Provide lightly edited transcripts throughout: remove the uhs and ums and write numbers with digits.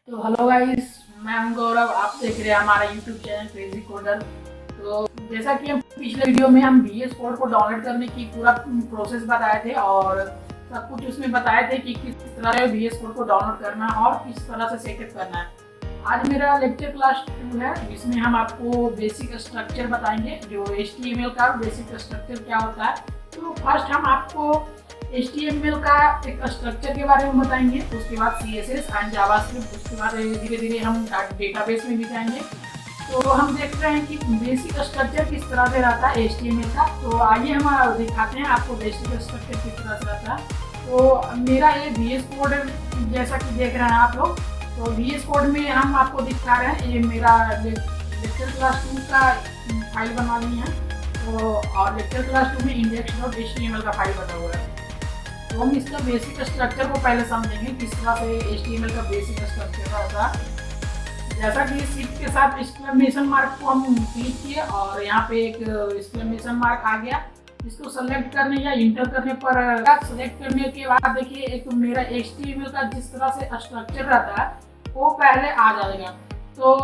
तो hello guys, मैं हूं गौरव। आप देख रहे हैं हमारा यूट्यूब चैनल क्रेजी कोडर। तो जैसा कि हम पिछले वीडियो में हम VS कोड को डाउनलोड करने की पूरा प्रोसेस बताए थे और सब कुछ उसमें बताए थे कि किस तरह से VS कोड को डाउनलोड करना है और किस तरह से सेटअप करना है। आज मेरा लेक्चर क्लास 2 है, जिसमें हम आपको बेसिक स्ट्रक्चर बताएंगे, जो HTML का बेसिक स्ट्रक्चर क्या होता है। तो फर्स्ट हम आपको HTML का एक स्ट्रक्चर के बारे में बताएंगे, उसके बाद CSS एंड जावास्क्रिप्ट, उसके बाद धीरे धीरे हम डेटाबेस में भी जाएंगे। तो हम देख रहे हैं कि बेसिक स्ट्रक्चर किस तरह से रहता है HTML का। तो आइए हम दिखाते हैं आपको बेसिक स्ट्रक्चर किस तरह से रहता है। तो मेरा ये VS कोड जैसा कि देख रहे हैं आप लोग, तो VS कोड में हम आपको दिखा रहे हैं। ये मेरा लेक्चर क्लास 2 का फाइल बना ली है, तो और लेक्चर क्लास 2 में index.html का फाइल बना हुआ है। तो हम इसका बेसिक स्ट्रक्चर को पहले समझेंगे, किस तरह से HTML का बेसिक स्ट्रक्चर होता है। जैसा कि शिफ्ट के साथ एक्सक्लेमेशन मार्क को हम क्लिक किए और यहाँ पे एक एक्सक्लेमेशन मार्क आ गया। इसको सेलेक्ट करने या इंटर करने पर सेलेक्ट करने के बाद देखिए एक मेरा HTML का जिस तरह से स्ट्रक्चर रहता है वो पहले आ जाएगा। तो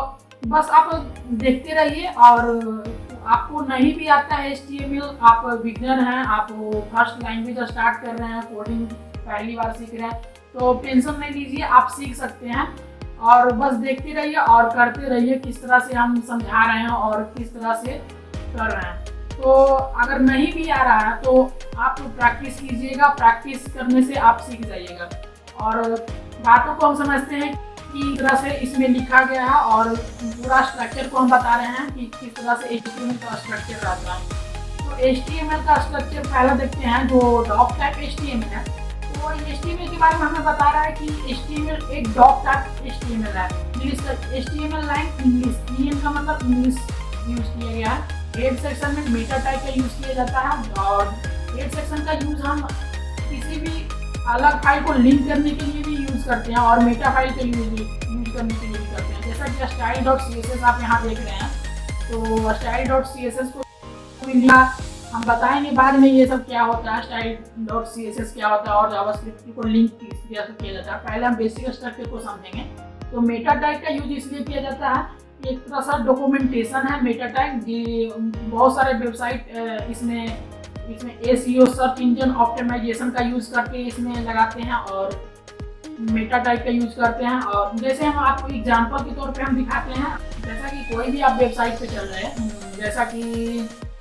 बस आप देखते रहिए, और आपको नहीं भी आता है HTML, आप बिगनर हैं, आप फर्स्ट लैंग्वेज स्टार्ट कर रहे हैं, कोडिंग पहली बार सीख रहे हैं, तो टेंशन नहीं लीजिए, आप सीख सकते हैं। और बस देखते रहिए और करते रहिए किस तरह से हम समझा रहे हैं और किस तरह से कर रहे हैं। तो अगर नहीं भी आ रहा है तो आप प्रैक्टिस कीजिएगा, प्रैक्टिस करने से आप सीख जाइएगा। और बातों को हम समझते हैं कि तरह से इसमें लिखा गया है और पूरा स्ट्रक्चर को हम बता रहे हैं कि किस तरह से HTML का स्ट्रक्चर रहता है। तो HTML का स्ट्रक्चर पहले देखते हैं, जो डॉक टाइप HTML है। तो HTML के बारे में हमें बता रहा है कि HTML एक डॉक टाइप HTML है। इंग्लिश का HTML लाइन इंग्लिश, EN का मतलब इंग्लिश यूज किया गया है। हेड सेक्शन में मेटा टाइप का यूज किया जाता है, और हेड सेक्शन का यूज हम किसी भी अलग फाइल को लिंक करने के लिए भी यूज करते हैं और मेटा फाइल के लिए यूज करने के लिए भी करते हैं। जैसा कि style.css आप यहाँ देख रहे हैं, तो style.css को भी लिया, हम बताएंगे बाद में ये सब क्या होता है, style.css क्या होता है और जावास्क्रिप्ट को लिंक कैसे किया जाता है। पहले हम बेसिक स्ट्रक्चर को समझेंगे। तो मेटा टैग का यूज इसलिए किया जाता है, एक तरह सा डॉक्यूमेंटेशन है मेटा टैग। बहुत सारे वेबसाइट इसमें SEO सर्च इंजन ऑप्टिमाइजेशन का यूज करके इसमें लगाते हैं और मेटा टाइप का यूज करते हैं। और जैसे हम आपको एग्जांपल के तौर पे हम दिखाते हैं, जैसा कि कोई भी आप वेबसाइट पे चल रहे हैं, जैसा कि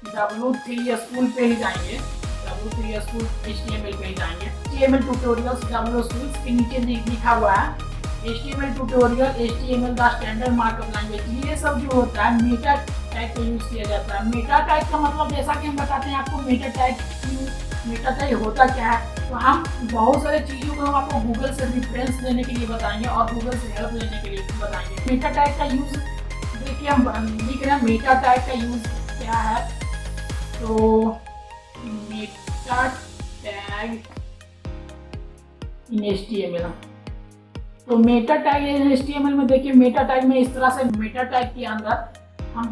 W3 स्कूल पे ही जाएंगे, W3 स्कूल HTML पे ही जाएंगे, HTML ट्यूटोरियल्स W स्कूल्स के नीचे लिखा हुआ है HTML ट्यूटोरियल, HTML का स्टैंडर्ड मार्कअप लैंग्वेज। ये सब जो होता है मेटा टैग का यूज किया जाता है। मेटा टैग का मतलब जैसा कि हम बताते हैं आपको मेटा टैग होता क्या है। तो हम बहुत सारे चीज़ों को हम आपको गूगल से रिफरेंस लेने के लिए बताएंगे और गूगल से हेल्प लेने के लिए बताएंगे। मेटा टैग का यूज देखिए हम लिख रहे हैं, मेटा टैग का यूज क्या है। तो मेटा टैग इन HTML, तो मेटा टैग HTML में देखिए, मेटा टैग में इस तरह से मेटा टैग के अंदर हम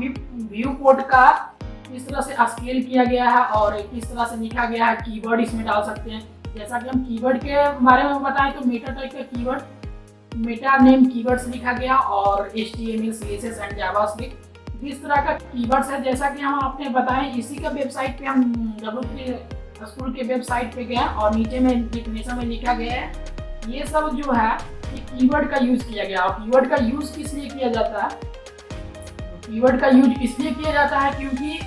व्यू कोड का इस तरह से स्केल किया गया है और किस तरह से लिखा गया है, कीवर्ड इसमें डाल सकते हैं। जैसा कि हम कीवर्ड के बारे में बताएं, तो मेटा टैग का कीवर्ड मेटा नेम कीवर्ड्स लिखा गया और HTML CSS एंड जावास्क्रिप्ट इस तरह का कीवर्ड्स है। जैसा कि हम आपने बताएं, इसी का वेबसाइट पे हम W3 स्कूल के वेबसाइट पे गए और नीचे में डिफिनेशन में लिखा गया है, ये सब जो है ये कीवर्ड का यूज किया गया। और कीवर्ड का यूज किस लिए किया जाता है, कीवर्ड का यूज इसलिए किया जाता है क्योंकि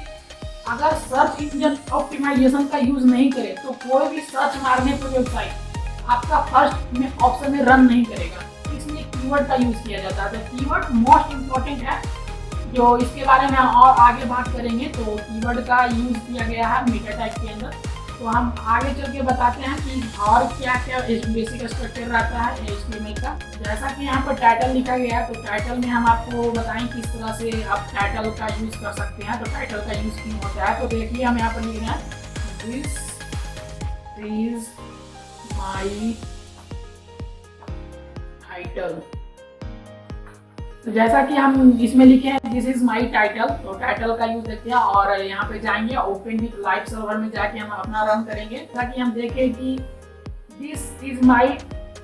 अगर सर्च इंजन ऑप्टिमाइजेशन का यूज नहीं करे तो कोई भी सर्च मारने पर वेबसाइट आपका फर्स्ट में ऑप्शन में रन नहीं करेगा, इसलिए कीवर्ड का यूज किया जाता है। तो कीवर्ड मोस्ट इम्पोर्टेंट है, जो इसके बारे में हम और आगे बात करेंगे। तो कीवर्ड का यूज किया गया है मेटा टैग के अंदर। तो हम आगे चल के बताते हैं कि और क्या क्या बेसिक स्ट्रक्चर रहता है HTML का। जैसा कि यहाँ पर टाइटल लिखा गया है, तो टाइटल में हम आपको बताएं किस तरह से आप टाइटल का यूज कर सकते हैं। तो टाइटल का यूज क्यों होता है, तो देखिए हम यहाँ पर लिख रहे हैं, दिस इज माई टाइटल। तो जैसा कि हम इसमें लिखे हैं दिस इज माई टाइटल, तो टाइटल का यूज देखते हैं और यहाँ पे जाएंगे ओपन विथ लाइव सर्वर में जाके हम अपना रन करेंगे, ताकि हम देखें कि दिस इज माई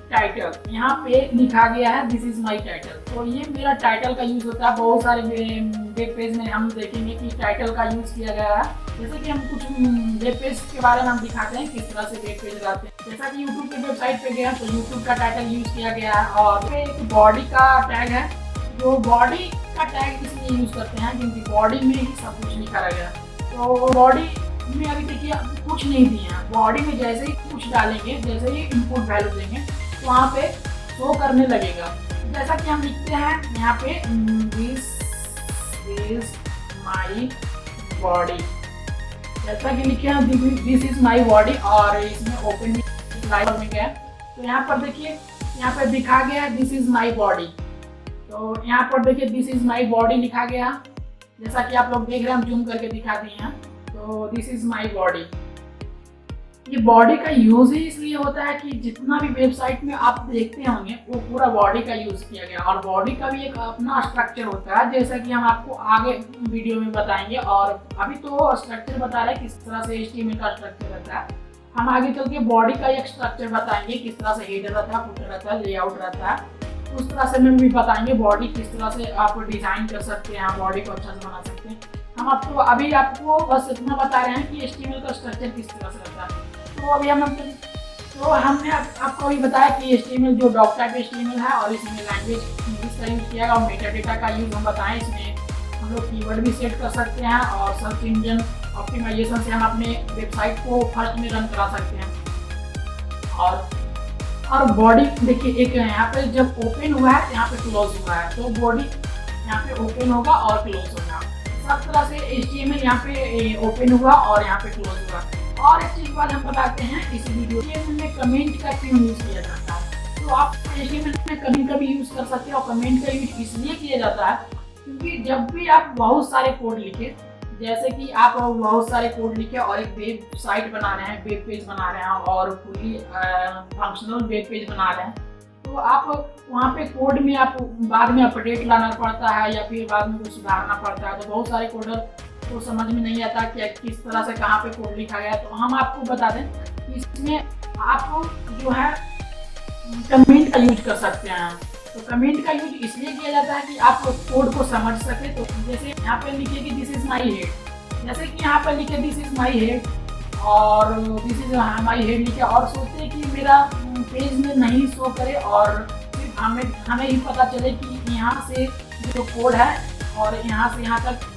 टाइटल, यहाँ पे लिखा गया है दिस इज माई टाइटल। तो ये मेरा टाइटल का यूज होता है। बहुत सारे वेब पेज में हम देखेंगे कि टाइटल का यूज किया गया है। जैसे कि हम कुछ वेब पेज के बारे में हम दिखाते हैं किस तरह से वेब पेज रहते हैं। जैसा कि यूट्यूब के वेबसाइट पे गया तो यूट्यूब का टाइटल यूज किया गया है। और एक बॉडी का टैग है, जो बॉडी का टैग इसलिए यूज करते हैं क्योंकि बॉडी में ही सब कुछ लिखा गया। तो बॉडी में अभी देखिए कुछ नहीं दिए हैं। बॉडी में जैसे ही कुछ डालेंगे, जैसे ही इनपुट वैल्यू देंगे तो वहाँ पे शो करने लगेगा। जैसा कि हम लिखते हैं यहाँ पे दिस इज माई बॉडी, जैसा कि लिखे हैं दिस इज माई बॉडी, और इसमें ओपन लाइव में गया तो यहाँ पर देखिए यहाँ पे दिखा गया है दिस इज माई बॉडी। तो यहाँ पर देखिए दिस इज माई बॉडी लिखा गया, जैसा कि आप लोग देख रहे हैं, हम जूम करके दिखा दिए हैं। तो दिस इज माई बॉडी। ये बॉडी का यूज ही इसलिए होता है कि जितना भी वेबसाइट में आप देखते होंगे वो पूरा बॉडी का यूज किया गया, और बॉडी का भी एक अपना स्ट्रक्चर होता है, जैसा कि हम आपको आगे वीडियो में बताएंगे। और अभी तो स्ट्रक्चर बता रहे हैं किस तरह से HTML का स्ट्रक्चर रहता है। हम आगे चल के बॉडी का एक स्ट्रक्चर बताएंगे, किस तरह से हेडर रहता है, फुटर रहता है, लेआउट रहता है, उस तरह से हम भी बताएंगे बॉडी किस तरह से आप डिजाइन कर सकते हैं, बॉडी को अच्छा से बना सकते हैं। हम आपको अभी आपको बस इतना बता रहे हैं कि HTML का स्ट्रक्चर किस तरह से रहता है। तो अभी हमने आपको अभी बताया कि HTML जो डॉक टाइप HTML है, और इसमें लैंग्वेज इंग्लिश का यूज किया गया, और मेटा डेटा का यूज हम बताएं। इसमें हम लोग कीवर्ड भी सेट कर सकते हैं, और सर्च इंजन ऑप्टिमाइजेशन से हम अपने वेबसाइट को फर्स्ट में रन करा सकते हैं। और बॉडी देखिए एक यहाँ पे जब ओपन हुआ है यहाँ पे क्लोज हुआ है, तो बॉडी यहाँ पे ओपन होगा और क्लोज होगा। सब तरह से HTML यहाँ पे ओपन हुआ और यहाँ पे क्लोज हुआ। और एक चीज बाद हम बताते हैं इस वीडियो में कमेंट का क्यों यूज किया जाता है। तो आप HTML में कभी कभी यूज कर सकते हैं, और कमेंट का यूज इसलिए किया जाता है क्योंकि जब भी आप बहुत सारे कोड लिखे, जैसे कि आप बहुत सारे कोड लिखे और एक वेबसाइट बना रहे हैं, वेब पेज बना रहे हैं, और फुली फंक्शनल वेब पेज बना रहे हैं, तो आप वहाँ पे कोड में आप बाद में अपडेट लाना पड़ता है या फिर बाद में कुछ सुधारना पड़ता है। तो बहुत सारे कोडर को समझ में नहीं आता कि किस तरह से कहाँ पे कोड लिखा गया है। तो हम आपको बता दें कि इसमें आप जो है कमेंट का यूज कर सकते हैं। तो कमेंट का यूज इसलिए किया जाता है कि आप कोड को समझ सके। तो जैसे यहाँ पे लिखे कि दिस इज माई हेड, जैसे कि यहाँ पे लिखे दिस इज माई हेड और दिस इज माई हेड लिखे, और सोचते हैं कि मेरा पेज में नहीं शो करे, और फिर हमें ही पता चले कि यहाँ से जो कोड है और यहाँ से यहाँ तक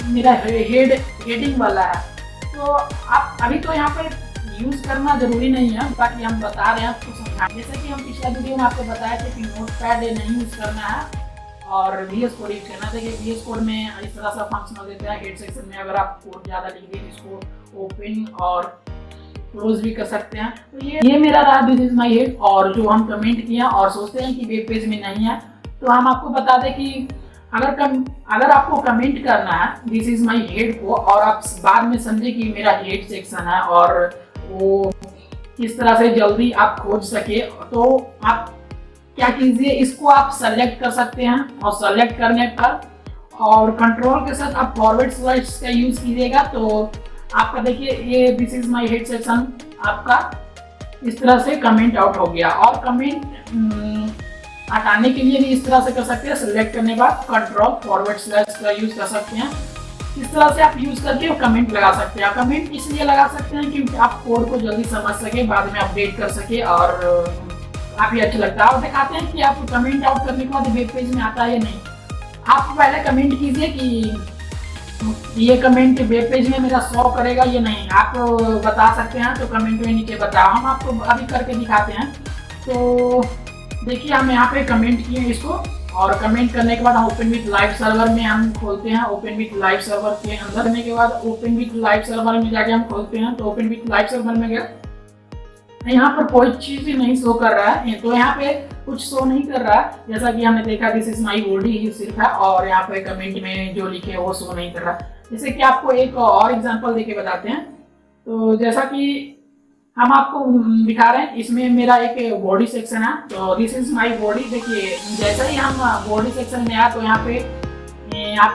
मेरा हेडिंग वाला है। तो आप अभी तो यहाँ पर यूज करना जरूरी नहीं है, बाकी हम बता रहे हैं आपको समझाएं। जैसे कि हम पिछला वीडियो में आपको बताया था कि नोटपैड नहीं यूज करना है और VS कोड यूज करना। देखिए VS कोड में इस तरह से फंक्शन देता है हेड सेक्शन में, अगर आप कोड ज़्यादा लिख दें इसको ओपन और क्लोज भी कर सकते हैं। तो ये मेरा रहा दिस इज माई हेड, और जो हम कमेंट किया और सोचते हैं कि वेब पेज में नहीं है, तो हम आपको बता दें कि अगर आपको कमेंट करना है दिस इज माई हेड को, और आप बाद में समझे कि मेरा हेड सेक्शन है और वो किस तरह से जल्दी आप खोज सके, तो आप क्या कीजिए, इसको आप सेलेक्ट कर सकते हैं, और सेलेक्ट करने पर और कंट्रोल के साथ आप फॉरवर्ड स्लैश का यूज कीजिएगा। तो आपका देखिए ये this is my head section आपका इस तरह से कमेंट आउट हो गया। और कमेंट हटाने के लिए भी इस तरह से कर सकते हैं, सेलेक्ट करने के बाद कंट्रोल फॉरवर्ड स्लैश का यूज कर सकते हैं। इस तरह से आप यूज करके कमेंट लगा सकते हैं। कमेंट इसलिए लगा सकते हैं क्योंकि आप कोड को जल्दी समझ सके, बाद में अपडेट कर सके, और काफी अच्छा लगता है। और दिखाते हैं कि आप कमेंट आउट करने के बाद वेब पेज में आता है या नहीं। आप पहले कमेंट कीजिए कि ये कमेंट वेब पेज में मेरा शो करेगा या नहीं, आप बता सकते हैं। तो कमेंट में नीचे बताओ, हम आपको अभी करके दिखाते हैं। तो देखिए हम यहाँ पे कमेंट किए इसको, और कमेंट करने के बाद हम ओपन विथ लाइव सर्वर में हम खोलते हैं। ओपन विथ लाइव सर्वर के अंदर आने के बाद ओपन विथ लाइव सर्वर में जाके हम खोलते हैं। तो ओपन विथ लाइव सर्वर में गया, यहाँ पर कोई चीज भी नहीं शो कर रहा है, तो यहाँ पे कुछ शो नहीं कर रहा है। जैसा कि हमने देखा दिस इज माई बॉडी ही सिर्फ है, और यहाँ पे कमेंट में जो लिखे वो शो नहीं कर रहा। जैसे कि आपको एक और एग्जांपल देके बताते हैं। तो जैसा कि हम आपको दिखा रहे हैं, इसमें मेरा एक बॉडी सेक्शन है। तो दिस इज माई बॉडी। देखिए जैसा ही हम बॉडी सेक्शन में आया तो यहाँ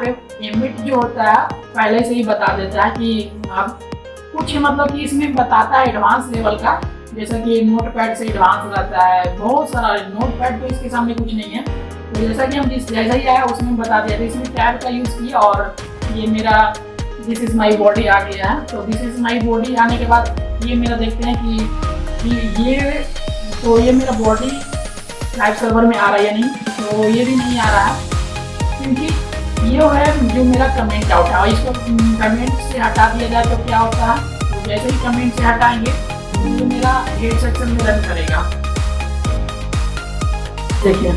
पे एम्बिट जो होता है पहले से ही बता देता है कि अब कुछ मतलब कि इसमें बताता है एडवांस लेवल का जैसा कि नोट पैड से एडवांस रहता है, बहुत सारा नोट पैड तो इसके सामने कुछ नहीं है। तो जैसा कि हम जैसा ही आया उसमें बता दिया था, इसमें टैब का यूज़ किया और ये मेरा दिस इज़ माई बॉडी आ गया है। तो दिस इज़ माई बॉडी आने के बाद ये मेरा देखते हैं कि ये मेरा बॉडी लाइव सर्वर में आ रहा है या नहीं। तो ये भी नहीं आ रहा है, क्योंकि ये है जो मेरा कमेंट आउट है। और इसको कमेंट से हटा दिया जाए तो क्या होता है, तो जैसे ही कमेंट से हटाएंगे तो मेरा हेड सेक्शन में रन करेगा। देखिए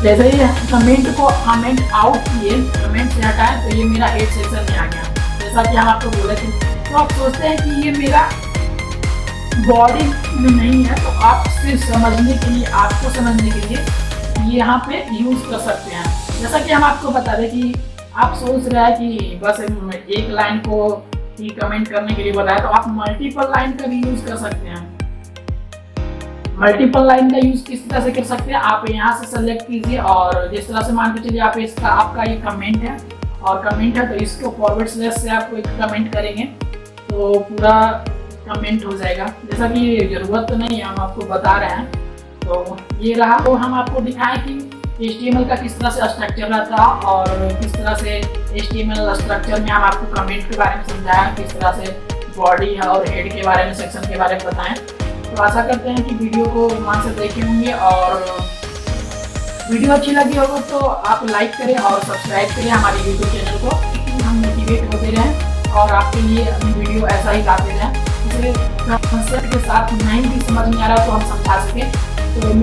जैसे ही कमेंट आउट किए, कमेंट से हटाए तो ये मेरा हेड सेक्शन में आ गया, जैसा कि हम आपको बोले थे। तो आप सोचते हैं कि ये मेरा बॉडी में नहीं है, तो आप सिर्फ समझने के लिए, आपको समझने के लिए ये यहाँ पे यूज़ कर सकते हैं। जैसा कि हम आपको बता दें कि आप सोच रहे हैं कि बस एक लाइन को ही कमेंट करने के लिए बताया, तो आप मल्टीपल लाइन का भी यूज़ कर सकते हैं। मल्टीपल लाइन का यूज़ किस तरह से कर सकते हैं, आप यहाँ से सेलेक्ट कीजिए और जिस तरह से मान के चलिए आप आपका ये कमेंट है और कमेंट है, तो इसको फॉरवर्ड स्लैश से आप एक कमेंट करेंगे तो पूरा कमेंट हो जाएगा। जैसा कि ज़रूरत तो नहीं है, हम आपको बता रहे हैं। तो ये रहा, तो हम आपको दिखाएं कि HTML का किस तरह से स्ट्रक्चर रहता है और किस तरह से HTML स्ट्रक्चर में हम आपको कमेंट के बारे में समझाया, किस तरह से बॉडी है और हेड के बारे में, सेक्शन के बारे में बताएं। तो आशा करते हैं कि वीडियो को ध्यान से देखे होंगे और वीडियो अच्छी लगी होगी तो आप लाइक करें और सब्सक्राइब करें हमारे YouTube चैनल को, क्योंकि हम मोटिवेट होते रहें और आपके लिए अपनी वीडियो ऐसा ही लाते रहें। इसलिए कंसेप्ट के साथ नहीं भी समझ में आ रहा तो हम समझा सकें। तो